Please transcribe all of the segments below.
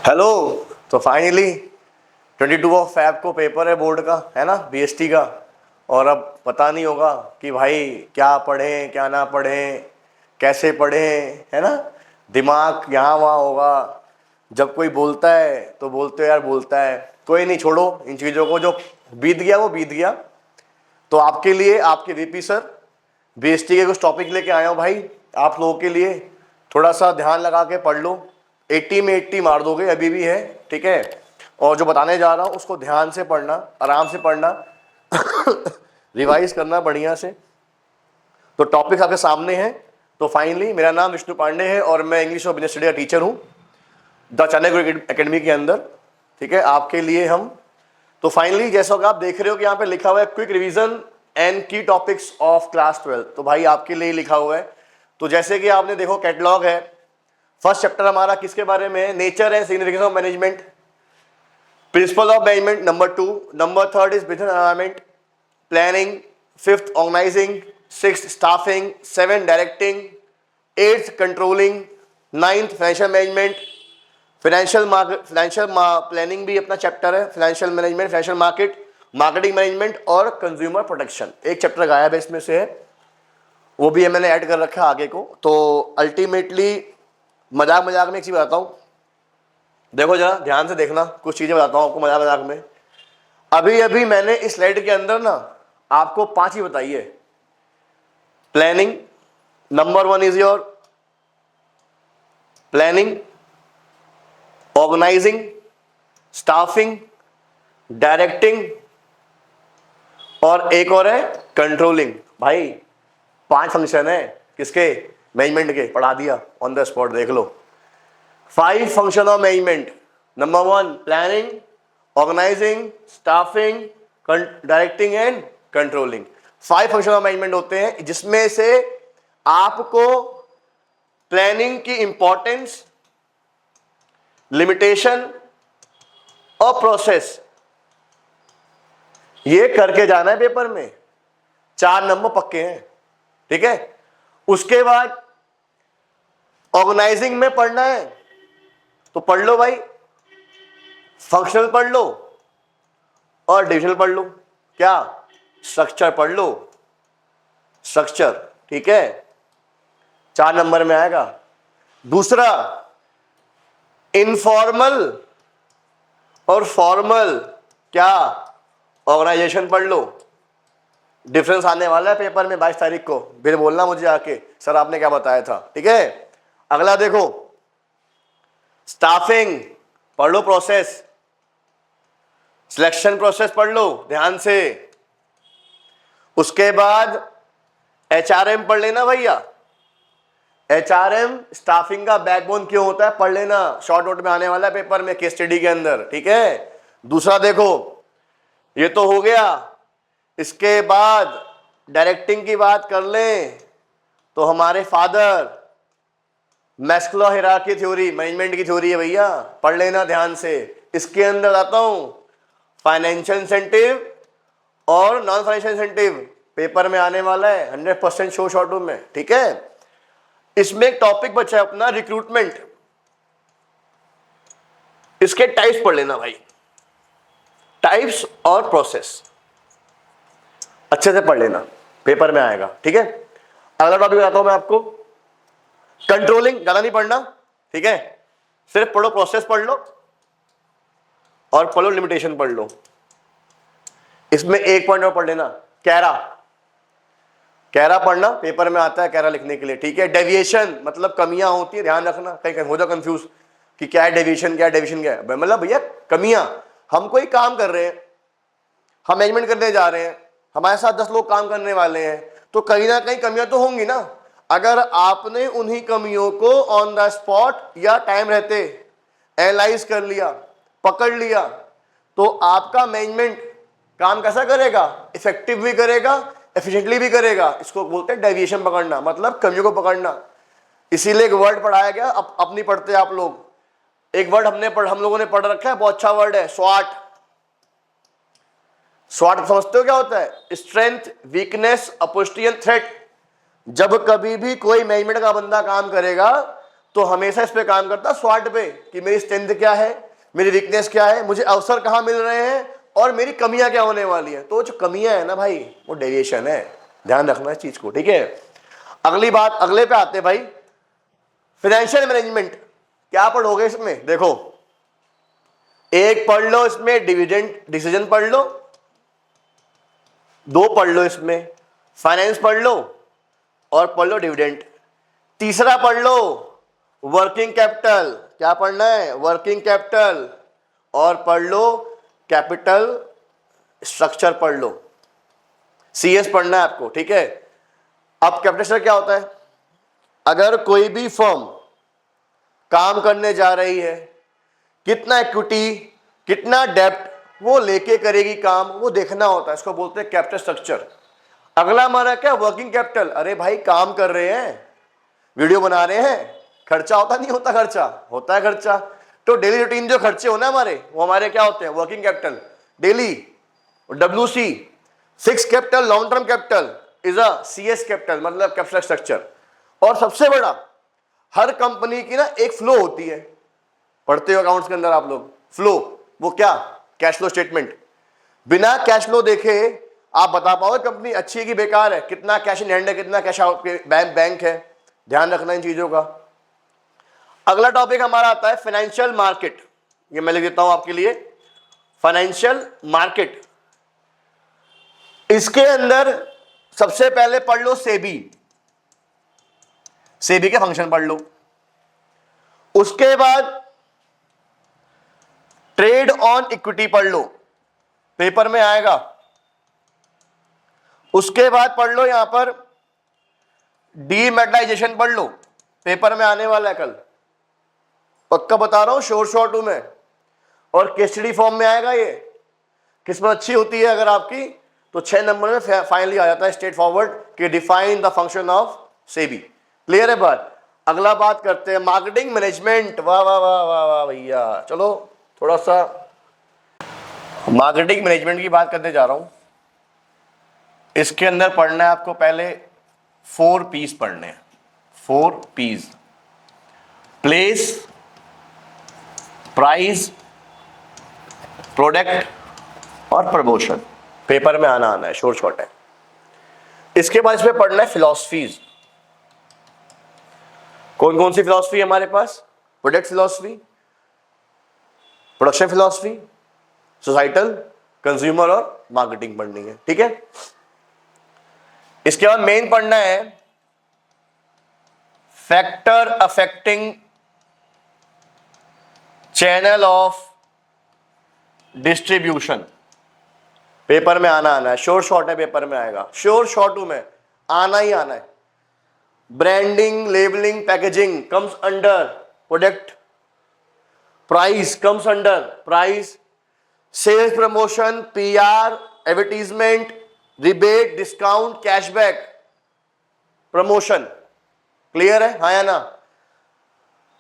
Hello. तो finally 22 of Feb को paper है बोर्ड का, है ना, बीएसटी का। और अब पता नहीं होगा कि भाई क्या पढ़ें क्या ना पढ़ें, कैसे पढ़ें, है ना। दिमाग यहाँ वहाँ होगा। जब कोई बोलता है तो बोलते हो यार बोलता है, कोई नहीं, छोड़ो इन चीज़ों को, जो बीत गया वो बीत गया। तो आपके लिए आपके वीपी सर बीएसटी के कुछ टॉपिक लेके आया हूँ भाई, आप लोगों के लिए। थोड़ा सा ध्यान लगा के पढ़ लो, 80 में 80 मार दोगे, अभी भी है, ठीक है। और जो बताने जा रहा हूँ उसको ध्यान से पढ़ना, आराम से पढ़ना रिवाइज करना बढ़िया से। तो टॉपिक आपके सामने है। तो फाइनली मेरा नाम विष्णु पांडे है और मैं इंग्लिश और बिजनेस स्टडी का टीचर हूँ द चाणक्य एकेडमी के अंदर, ठीक है, आपके लिए हम। तो फाइनली जैसा कि आप देख रहे हो कि यहाँ पे लिखा हुआ है क्विक रिवीजन एंड की टॉपिक्स ऑफ क्लास 12, तो भाई आपके लिए लिखा हुआ है। तो जैसे कि आपने देखो कैटलॉग है, फर्स्ट चैप्टर हमारा किसके बारे में है, nature and significance of management, principle of management number 2, number 3 is business environment, planning, 5th organising, 6th staffing, 7th directing, 8th controlling, 9th financial management, financial planning भी अपना चैप्टर है, financial management, financial market, marketing management और consumer protection. एक chapter गायब है इसमें से है, वो भी मैंने ऐड कर रखा है आगे को। तो अल्टीमेटली मजाक मजाक में एक चीज बताता हूँ, देखो जरा ध्यान से देखना, कुछ चीजें बताता हूँ आपको मजाक मजाक में। अभी अभी मैंने इस स्लाइड के अंदर ना आपको 5 ही बताई है। Planning number 1 is your planning, organising, staffing, directing और एक और है कंट्रोलिंग। भाई 5 फंक्शन है किसके, मैनेजमेंट के, पढ़ा दिया ऑन द स्पॉट, देख लो। 5 function of management, number 1 planning, organising, staffing, directing and controlling. 5 function of management होते हैं, जिसमें से आपको प्लानिंग की इंपॉर्टेंस, लिमिटेशन और प्रोसेस ये करके जाना है पेपर में। 4 नंबर पक्के हैं, ठीक है। उसके बाद ऑर्गेनाइजिंग में पढ़ना है तो पढ़ लो भाई, फंक्शनल पढ़ लो और डिविजनल पढ़ लो। क्या, स्ट्रक्चर पढ़ लो, स्ट्रक्चर, ठीक है, 4 नंबर में आएगा। दूसरा इनफॉर्मल और फॉर्मल, क्या, ऑर्गेनाइजेशन पढ़ लो। डिफरेंस आने वाला है पेपर में 22 तारीख को, फिर बोलना मुझे आके सर आपने क्या बताया था, ठीक है। अगला देखो स्टाफिंग पढ़ लो, प्रोसेस, सिलेक्शन प्रोसेस पढ़ लो ध्यान से। उसके बाद एचआरएम पढ़ लेना भैया, एचआरएम स्टाफिंग का बैकबोन क्यों होता है पढ़ लेना, शॉर्ट नोट में आने वाला है पेपर में केस स्टडी के अंदर, ठीक है। दूसरा देखो ये तो हो गया। इसके बाद डायरेक्टिंग की बात कर लें तो हमारे father Maslow hierarchy theory, management की थ्योरी है भैया, पढ़ लेना ध्यान से। इसके अंदर आता हूं फाइनेंशियल इंसेंटिव और नॉन फाइनेंशियल इंसेंटिव, पेपर में आने वाला है 100% शो शॉर्ट में, ठीक है। इसमें एक टॉपिक बचा है अपना रिक्रूटमेंट, इसके टाइप्स पढ़ लेना भाई, टाइप्स और प्रोसेस अच्छे से पढ़ लेना, पेपर में आएगा, ठीक है। अगला टॉपिक बताता हूं मैं आपको, कंट्रोलिंग, ज्यादा नहीं पढ़ना, ठीक है, सिर्फ पढ़ो, प्रोसेस पढ़ लो और पढ़ो लिमिटेशन पढ़ लो। इसमें एक पॉइंट और पढ़ लेना, कैरा, कैरा पढ़ना, पेपर में आता है कैरा लिखने के लिए, ठीक है। डेविएशन मतलब कमियां होती है, ध्यान रखना, कहीं हो जाओ कंफ्यूज कि क्या है डेविएशन, क्या है डेविएशन, क्या है, मतलब भैया कमियां, हम कोई काम कर रहे हैं, हम मैनेजमेंट करने जा रहे हैं, हमारे साथ 10 लोग काम करने वाले हैं, तो कहीं ना कहीं कमियां तो होंगी ना। अगर आपने उन्हीं कमियों को ऑन द स्पॉट या टाइम रहते एनालाइज कर लिया, पकड़ लिया, तो आपका मैनेजमेंट काम कैसा करेगा, इफेक्टिव भी करेगा, एफिशिएंटली भी करेगा। इसको बोलते हैं डेविएशन पकड़ना, मतलब कमियों को पकड़ना। इसीलिए एक वर्ड पढ़ाया गया, अब नहीं पढ़ते आप लोग, एक वर्ड हम लोगों ने पढ़ रखा है, बहुत अच्छा वर्ड है, स्वाट। स्वाट समझते हो क्या होता है, strength, weakness, opportunity and threat. जब कभी भी कोई मैनेजमेंट का बंदा काम करेगा तो हमेशा इस पे काम करता स्वाट पे कि मेरी स्ट्रेंथ क्या है, मेरी वीकनेस क्या है, मुझे अवसर कहाँ मिल रहे हैं और मेरी कमियां क्या होने वाली है। तो जो कमियां है ना भाई वो डेविएशन है, ध्यान रखना इस चीज को, ठीक है। अगली बात, अगले पे आते हैं भाई, फाइनेंशियल मैनेजमेंट। क्या पढ़ोगे इसमें, देखो एक पढ़ लो इसमें डिविडेंड डिसीजन पढ़ लो, दो पढ़ लो इसमें फाइनेंस पढ़ लो और पढ़ लो डिविडेंड। तीसरा पढ़ लो वर्किंग कैपिटल, क्या पढ़ना है, वर्किंग कैपिटल, और पढ़ लो कैपिटल स्ट्रक्चर पढ़ लो, सीएस पढ़ना है आपको, ठीक है। अब कैपिटल स्ट्रक्चर क्या होता है, अगर कोई भी फर्म काम करने जा रही है, कितना इक्विटी कितना डेब्ट वो लेके करेगी काम, वो देखना होता है, इसको बोलते हैं कैपिटल स्ट्रक्चर। अगला हमारा क्या, वर्किंग कैपिटल। अरे भाई काम कर रहे हैं, वीडियो बना रहे हैं, खर्चा होता नहीं होता, खर्चा होता है खर्चा। तो डेली रूटीन जो खर्चे होना हमारे, वो हमारे क्या होते हैं, working capital daily. WC fix capital long term capital is a CS capital, मतलब कैपिटल स्ट्रक्चर। और सबसे बड़ा, हर कंपनी की ना एक फ्लो होती है, पढ़ते हो अकाउंट्स के अंदर आप लोग, फ्लो, वो क्या, कैश फ्लो स्टेटमेंट। बिना कैश फ्लो देखे आप बता पाओगे कंपनी अच्छी है कि बेकार है, कितना कैश इन हैंड है, कितना कैश आउट बैंक है, ध्यान रखना इन चीजों का। अगला टॉपिक हमारा आता है फाइनेंशियल मार्केट, ये मैं लिख देता हूं आपके लिए, फाइनेंशियल मार्केट। इसके अंदर सबसे पहले पढ़ लो सेबी, सेबी के फंक्शन पढ़ लो। उसके बाद ट्रेड ऑन इक्विटी पढ़ लो, पेपर में आएगा। उसके बाद पढ़ लो यहां पर डीमैटेराइजेशन पढ़ लो, पेपर में आने वाला है कल, पक्का बता रहा हूं, शॉर्ट टू में, और केसडी फॉर्म में आएगा। ये किस्मत अच्छी होती है अगर आपकी, तो 6 नंबर में फाइनली आ जाता है स्ट्रेट फॉरवर्ड कि define the function of SEBI. Clear है बात। अगला बात करते हैं मार्केटिंग मैनेजमेंट। वाह वाह वाह वाह वाह भैया, चलो थोड़ा सा मार्केटिंग मैनेजमेंट की बात करने जा रहा हूं। इसके अंदर पढ़ना है आपको पहले 4 P's पढ़ने हैं, 4 P's, प्लेस, प्राइस, प्रोडक्ट और प्रमोशन। पेपर में आना है, शॉर्ट है। इसके बाद इसमें पढ़ना है फिलॉसफीज। कौन कौन सी फिलॉसफी है हमारे पास, product philosophy, production philosophy, societal, consumer और मार्केटिंग पढ़नी है, ठीक है। इसके बाद मेन पढ़ना है factor affecting channel of distribution. Paper में आना है, शॉर्ट है, पेपर में आएगा, शॉर्ट में आना ही आना है। Branding, labelling, packaging comes under product, price comes under price, sales promotion, PR, advertisement, rebate, discount, cashback, promotion. Clear है, हाँ या ना।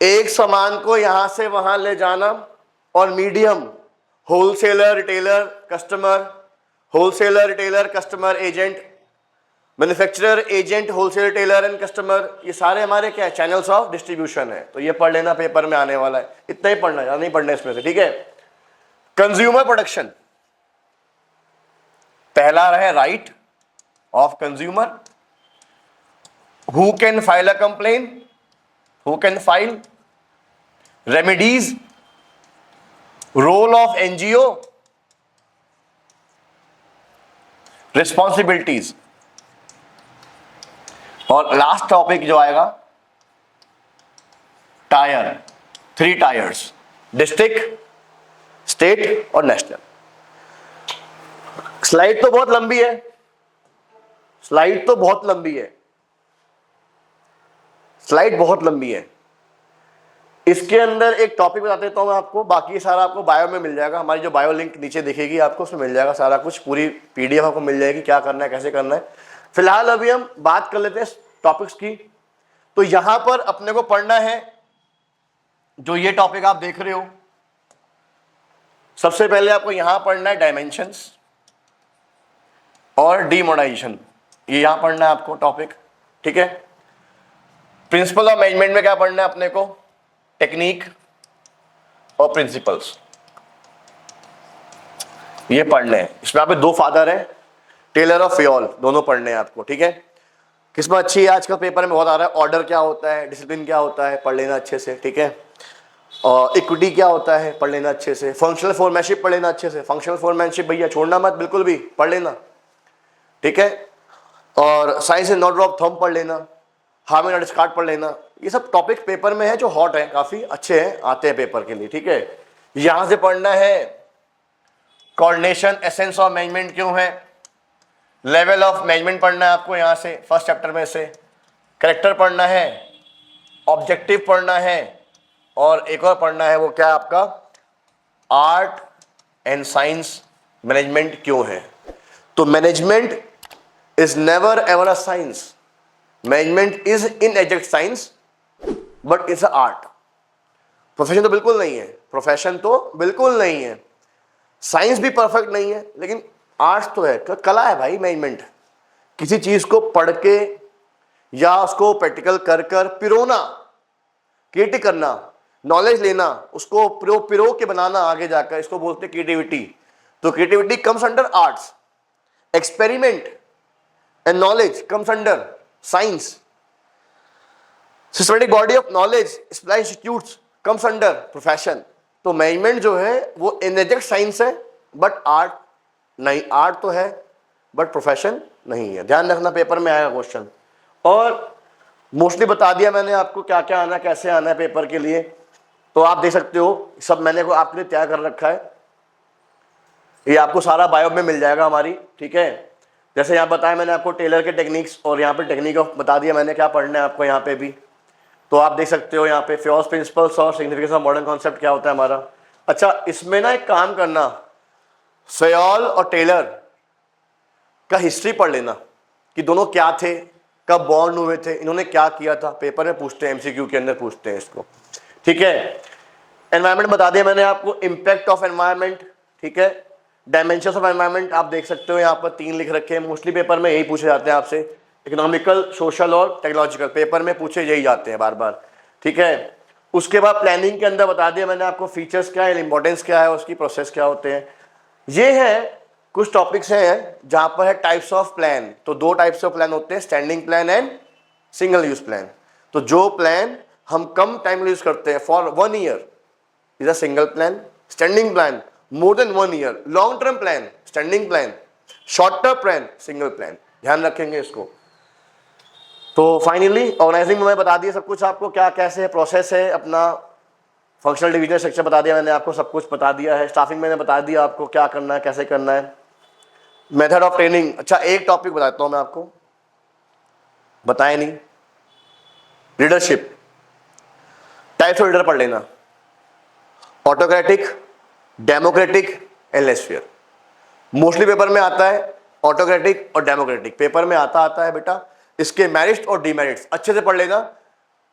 एक सामान को यहां से वहां ले जाना, और medium wholesaler, retailer, customer, wholesaler, retailer, customer, agent, manufacturer, agent, wholesaler, retailer and customer, ये सारे हमारे क्या है, चैनल्स ऑफ डिस्ट्रीब्यूशन है। तो ये पढ़ लेना, पेपर में आने वाला है, इतना ही पढ़ना है, नहीं पढ़ना इसमें से, ठीक है। कंज्यूमर प्रोटेक्शन, पहला रहे right of consumer, who can file a complain, who can file, remedies, role of NGO, responsibilities, और लास्ट टॉपिक जो आएगा टायर, 3 टायर्स, डिस्ट्रिक्ट, स्टेट और नेशनल। स्लाइड तो बहुत लंबी है, स्लाइड तो बहुत लंबी है, स्लाइड बहुत लंबी है। इसके अंदर एक टॉपिक बता देता हूं मैं आपको, बाकी सारा आपको बायो में मिल जाएगा, हमारी जो बायो लिंक नीचे दिखेगी आपको, उसमें मिल जाएगा सारा कुछ, पूरी PDF आपको मिल जाएगी, क्या करना है, कैसे करना है। फिलहाल अभी हम बात कर लेते हैं टॉपिक्स की। तो यहां पर अपने को पढ़ना है, जो ये टॉपिक आप देख रहे हो, सबसे पहले आपको यहां पढ़ना है डायमेंशंस और डीमोनेटाइजेशन, ये यहां पढ़ना है आपको टॉपिक, ठीक है। प्रिंसिपल ऑफ मैनेजमेंट में क्या पढ़ना है अपने को? टेक्निक और प्रिंसिपल्स, ये पढ़ने हैं। इसमें यहाँ पे दो फादर हैं, टेलर और फेयोल, दोनों पढ़ने हैं आपको, ठीक है। किस्मत अच्छी है, आजकल पेपर में बहुत आ रहा है, ऑर्डर क्या होता है, डिसिप्लिन क्या होता है, पढ़ लेना अच्छे से, ठीक है। और इक्विटी क्या होता है, पढ़ लेना अच्छे से। फंक्शनल फोरमैनशिप पढ़ लेना अच्छे से, फंक्शनल फोरमैनशिप भैया छोड़ना मत बिल्कुल भी, पढ़ लेना, ठीक है। और science and not of thumb पढ़ लेना, हार्म एंड डिस्कार्ड पढ़ लेना। ये सब टॉपिक पेपर में है जो हॉट है, काफी अच्छे हैं, आते हैं पेपर के लिए, ठीक है। यहां से पढ़ना है कोऑर्डिनेशन, एसेंस ऑफ मैनेजमेंट क्यों है, लेवल ऑफ मैनेजमेंट पढ़ना है आपको यहां से, फर्स्ट चैप्टर में से। करेक्टर पढ़ना है, ऑब्जेक्टिव पढ़ना है, और एक और पढ़ना है, वो क्या आपका, आर्ट एंड साइंस मैनेजमेंट क्यों है। तो management is never ever a science, management is in exact science but it's a art. Profession तो बिल्कुल नहीं है, प्रोफेशन तो बिल्कुल नहीं है, साइंस भी परफेक्ट नहीं है, लेकिन आर्ट्स तो है, कला है भाई मैनेजमेंट। किसी चीज को पढ़ के या उसको प्रैक्टिकल कर कर पिरोना, क्रिएटिव करना, नॉलेज लेना, उसको पिरो के बनाना आगे जाकर, इसको बोलते हैं क्रिएटिविटी। तो creativity comes under arts, experiment and knowledge comes under science, systematic body of knowledge supply institutes comes under profession. तो मैनेजमेंट जो है वो इनएग्जैक्ट साइंस है बट आर्ट नहीं, आर्ट तो है बट प्रोफेशन नहीं है, ध्यान रखना, पेपर में आएगा क्वेश्चन। और मोस्टली बता दिया मैंने आपको क्या क्या आना, कैसे आना है पेपर के लिए, तो आप देख सकते हो, सब मैंने को आपके लिए तैयार कर रखा है। ये आपको सारा बायो में मिल जाएगा हमारी, ठीक है। जैसे यहाँ बताया मैंने आपको टेलर के टेक्निक्स, और यहाँ पे टेक्निक ऑफ बता दिया मैंने क्या पढ़ना है आपको यहाँ पे भी, तो आप देख सकते हो यहाँ पे फेयोल्स प्रिंसिपल्स और सिग्निफिकेंस ऑफ मॉडर्न कॉन्सेप्ट क्या होता है हमारा। अच्छा, इसमें ना एक काम करना, फेयोल और टेलर का हिस्ट्री पढ़ लेना कि दोनों क्या थे, कब बॉर्न हुए थे, इन्होंने क्या किया था, पेपर में पूछते हैं, एमसीक्यू के अंदर पूछते हैं इसको, ठीक है। एनवायरनमेंट बता दिया मैंने आपको, इम्पैक्ट ऑफ एनवायरनमेंट, ठीक है। डायमेंशंस ऑफ एनवायरनमेंट आप देख सकते हो, यहाँ पर 3 लिख रखे हैं, मोस्टली पेपर में यही पूछे जाते हैं आपसे, इकोनॉमिकल, सोशल और टेक्नोलॉजिकल, पेपर में पूछे यही जाते हैं बार बार, ठीक है। उसके बाद प्लानिंग के अंदर बता दिया मैंने आपको फीचर्स क्या है, इंपॉर्टेंस क्या है, उसकी प्रोसेस क्या होते हैं। ये है कुछ टॉपिक्स हैं जहां पर है टाइप्स ऑफ प्लान। तो 2 टाइप्स ऑफ प्लान होते हैं, standing plan and single use plan. तो जो प्लान हम कम टाइम यूज करते हैं for 1 year is a single plan, standing plan more than 1 year, long term plan standing plan, short term plan single plan, ध्यान रखेंगे इसको। तो फाइनली ऑर्गेनाइजिंग में मैं बता दिया सब कुछ आपको, क्या कैसे है, प्रोसेस है अपना, फंक्शनल डिवीजन स्ट्रक्चर बता दिया मैंने आपको, सब कुछ बता दिया है। स्टाफिंग मैंने बता दिया आपको क्या करना है, कैसे करना है। मेथड ऑफ ट्रेनिंग, अच्छा एक टॉपिक बताता हूं मैं आपको, बताया नहीं, लीडरशिप, टाइप्स ऑफ लीडर पढ़ लेना, autocratic, democratic and laissez faire. Mostly paper में आता है ऑटोक्रेटिक और डेमोक्रेटिक, पेपर में आता है बेटा। इसके मेरिट्स और डिमेरिट्स अच्छे से पढ़ लेना।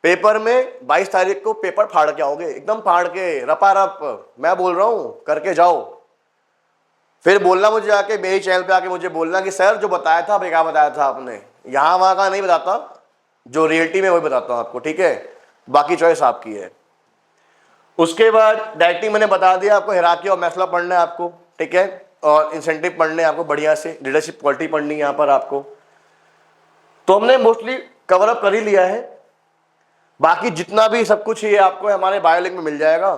पेपर में 22 तारीख को पेपर फाड़ के आओगे, एकदम फाड़ के, रपारप, मैं बोल रहा हूं, करके जाओ। फिर बोलना मुझे आके, मेरी चैनल पे आके मुझे बोलना कि सर जो बताया था, क्या बताया था आपने, यहाँ वहाँ का नहीं बताता, जो रियलिटी में वही बताता हूँ आपको, ठीक है। बाकी चॉइस आपकी है। उसके बाद डायरेक्टिंग मैंने बता दिया आपको, हिरार्की और मैस्लो पढ़ना है आपको, ठीक है। और इंसेंटिव पढ़ने हैं आपको बढ़िया से, लीडरशिप क्वालिटी पढ़नी है यहाँ पर आपको। तो हमने मोस्टली कवर अप कर ही लिया है। बाकी जितना भी सब कुछ ये आपको हमारे बायो लिंक में मिल जाएगा।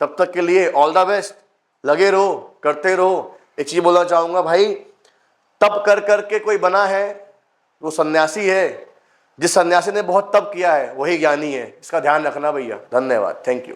तब तक के लिए ऑल द बेस्ट, लगे रहो, करते रहो। एक चीज बोलना चाहूंगा भाई, तप कर करके कोई बना है वो सन्यासी है, जिस सन्यासी ने बहुत तप किया है वही ज्ञानी है, इसका ध्यान रखना भैया। धन्यवाद, थैंक यू।